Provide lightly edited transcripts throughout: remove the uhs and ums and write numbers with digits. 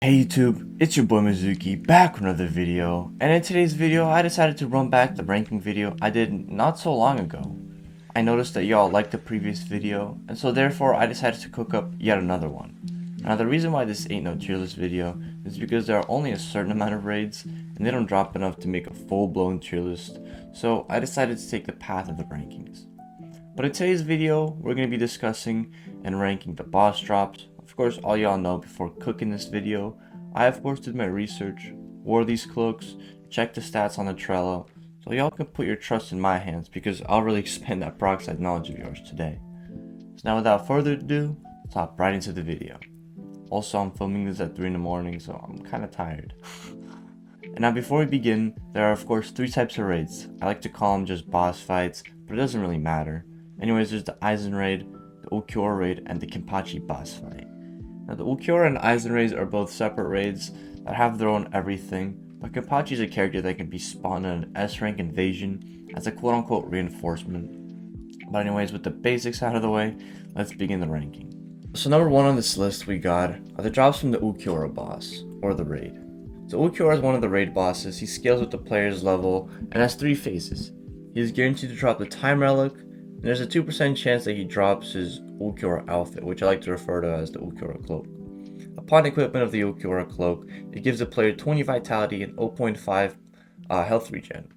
Hey YouTube, it's your boy Mizuki back with another video, and in today's video I decided to run back the ranking video I did not so long ago. I noticed that y'all liked the previous video, and so therefore I decided to cook up yet another one. Now the reason why this ain't no tier list video is because there are only a certain amount of raids, and they don't drop enough to make a full-blown tier list, so I decided to take the path of the rankings. But in today's video, we're going to be discussing and ranking the boss drops. Of course, all y'all know before cooking this video, I of course did my research, wore these cloaks, checked the stats on the Trello, so y'all can put your trust in my hands because I'll really expand that peroxide knowledge of yours today. So now without further ado, let's hop right into the video. Also, I'm filming this at 3 in the morning, so I'm kinda tired. And now before we begin, there are of course 3 types of raids. I like to call them just boss fights, but it doesn't really matter. Anyways, there's the Isen raid, the Ulquiorra raid, and the Kachi boss fight. Now the Ulquiorra and Isen raids are both separate raids that have their own everything, but Kachi is a character that can be spawned in an S-rank invasion as a quote-unquote reinforcement. But anyways, with the basics out of the way, let's begin the ranking. So number 1 on this list we got are the drops from the Ulquiorra boss, or the raid. So Ulquiorra is one of the raid bosses. He scales with the player's level and has 3 phases. He is guaranteed to drop the time relic, and there's a 2% chance that he drops his Ulquiorra outfit, which I like to refer to as the Ulquiorra cloak. Upon equipment of the Ulquiorra cloak, it gives the player 20 vitality and 0.5 health regen.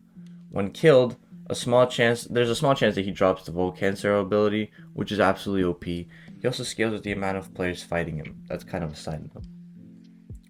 When killed, there's a small chance that he drops the Volcancero ability, which is absolutely OP. He also scales with the amount of players fighting him. That's kind of a side note.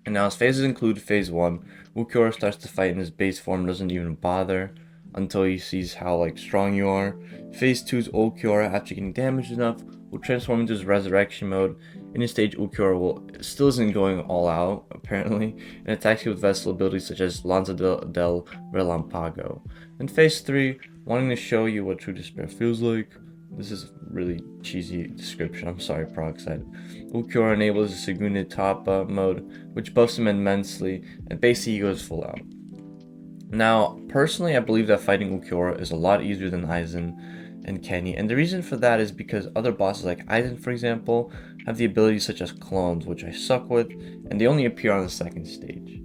And now his phases include Phase 1, Ulquiorra starts to fight in his base form, doesn't even bother until he sees how strong you are. Phase 2's Ulquiorra, after getting damaged enough, will transform into his resurrection mode. In his stage, Ulquiorra still isn't going all out, apparently, and attacks you with vessel abilities such as Lanza del Relampago. In Phase 3, wanting to show you what true despair feels like, this is a really cheesy description, I'm sorry, Peroxide. Ulquiorra enables the Segunda top mode, which buffs him immensely, and basically he goes full out. Now, personally, I believe that fighting Ulquiorra is a lot easier than Isen and Kenny, and the reason for that is because other bosses like Isen, for example, have the abilities such as clones, which I suck with, and they only appear on the second stage.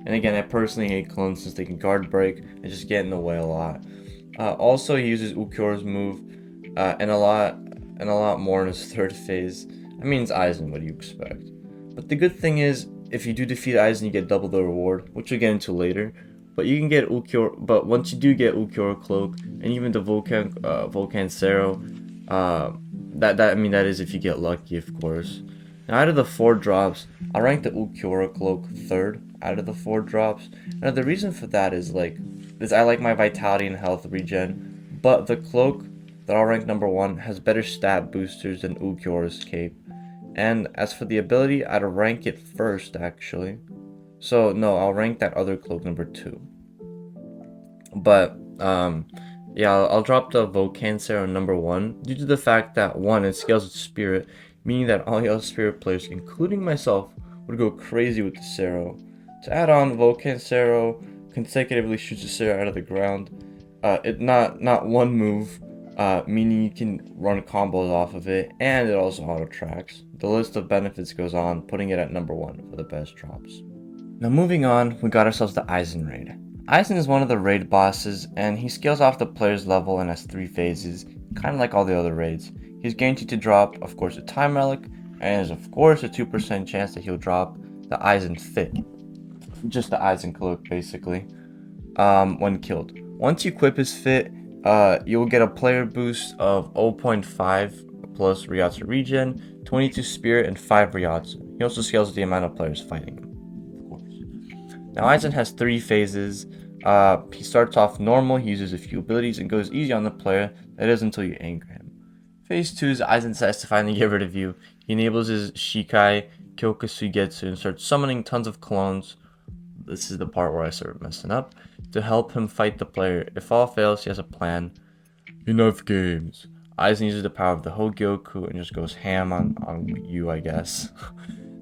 And again, I personally hate clones since they can guard break and just get in the way a lot. Also, he uses Ulquiorra's move, and a lot more in his third phase. I mean, it's Isen, what do you expect? But the good thing is, if you do defeat Isen, you get double the reward, which we'll get into later. But you can get Ulquiorra. But once you do get Ulquiorra cloak and even the Volcancero, that is if you get lucky, of course. Now, out of the 4 drops, I'll rank the Ulquiorra cloak 3rd out of the 4 drops. Now, the reason for that is I like my vitality and health regen, but the cloak that I'll rank number 1 has better stat boosters than Ulquiorra's cape. And as for the ability, I'd rank it 1st actually. So no, I'll rank that other cloak number 2. But yeah, I'll drop the Volcancero number 1 due to the fact that 1, it scales with spirit, meaning that all y'all spirit players, including myself, would go crazy with the Cero. To add on, Volcancero consecutively shoots the Cero out of the ground. It not one move, meaning you can run combos off of it, and it also auto tracks. The list of benefits goes on, putting it at number 1 for the best drops. Now moving on, we got ourselves the Isen raid. Isen is one of the raid bosses, and he scales off the player's level and has 3 phases, kind of like all the other raids. He's guaranteed to drop, of course, a time relic, and there's of course a 2% chance that he'll drop the Isen fit. Just the Isen cloak, basically, when killed. Once you equip his fit, you'll get a player boost of 0.5 plus Ryatsu regen, 22 spirit, and 5 Ryatsu. He also scales with the amount of players fighting him. Now, Isen has 3 phases. He starts off normal, he uses a few abilities, and goes easy on the player, that is until you anger him. Phase 2 is Isen decides to finally get rid of you. He enables his Shikai, Kyokusugetsu, and starts summoning tons of clones. This is the part where I start messing up. To help him fight the player. If all fails, he has a plan. Enough games. Isen uses the power of the Hogyoku and just goes ham on you, I guess.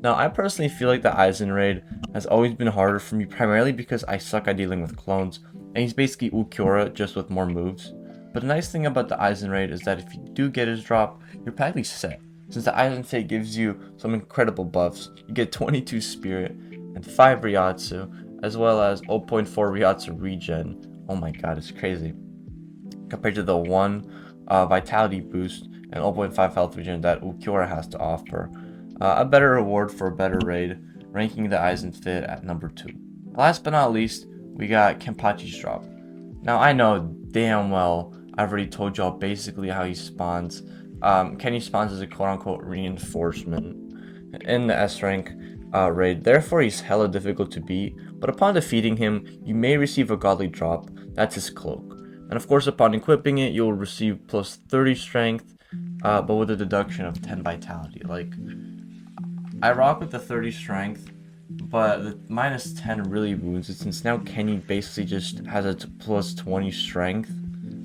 Now, I personally feel like the Isen raid has always been harder for me, primarily because I suck at dealing with clones, and he's basically Ulquiorra, just with more moves. But the nice thing about the Isen raid is that if you do get his drop, you're practically set. Since the Isen Fate gives you some incredible buffs, you get 22 spirit, and 5 Ryatsu, as well as 0.4 Ryatsu regen. Oh my god, it's crazy. Compared to the 1 vitality boost and 0.5 health regen that Ulquiorra has to offer. A better reward for a better raid, ranking the Isen fit at number 2. Last but not least, we got Kenpachi's drop. Now I know damn well I've already told y'all basically how he spawns. Kenny spawns as a quote-unquote reinforcement in the S rank raid, therefore he's hella difficult to beat, but upon defeating him, you may receive a godly drop, that's his cloak. And of course upon equipping it, you'll receive plus 30 strength, but with a deduction of 10 vitality. Like, I rock with the 30 strength, but the minus 10 really wounds it, since now Kenny basically just has a plus 20 strength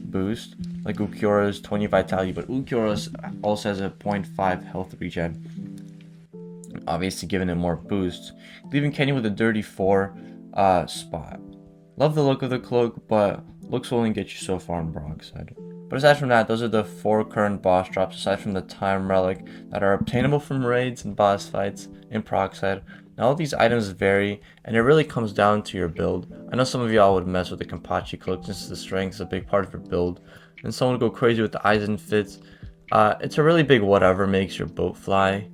boost, like Ulquiorra's 20 vitality, but Ulquiorra's also has a 0.5 health regen, obviously giving him more boosts, leaving Kenny with a dirty 4 spot. Love the look of the cloak, but looks will only get you so far in Peroxide. But aside from that, those are the 4 current boss drops, aside from the time relic, that are obtainable from raids and boss fights in Peroxide. Now all these items vary, and it really comes down to your build. I know some of y'all would mess with the Kachi cloak since the strength is a big part of your build, and some would go crazy with the Isen fits. It's a really big whatever makes your boat fly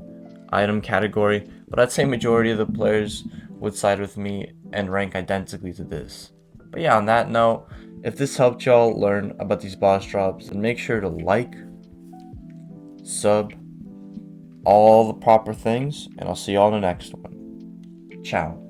item category, but I'd say majority of the players would side with me and rank identically to this. But yeah, on that note, if this helped y'all learn about these boss drops, then make sure to like, sub, all the proper things, and I'll see y'all in the next one. Ciao.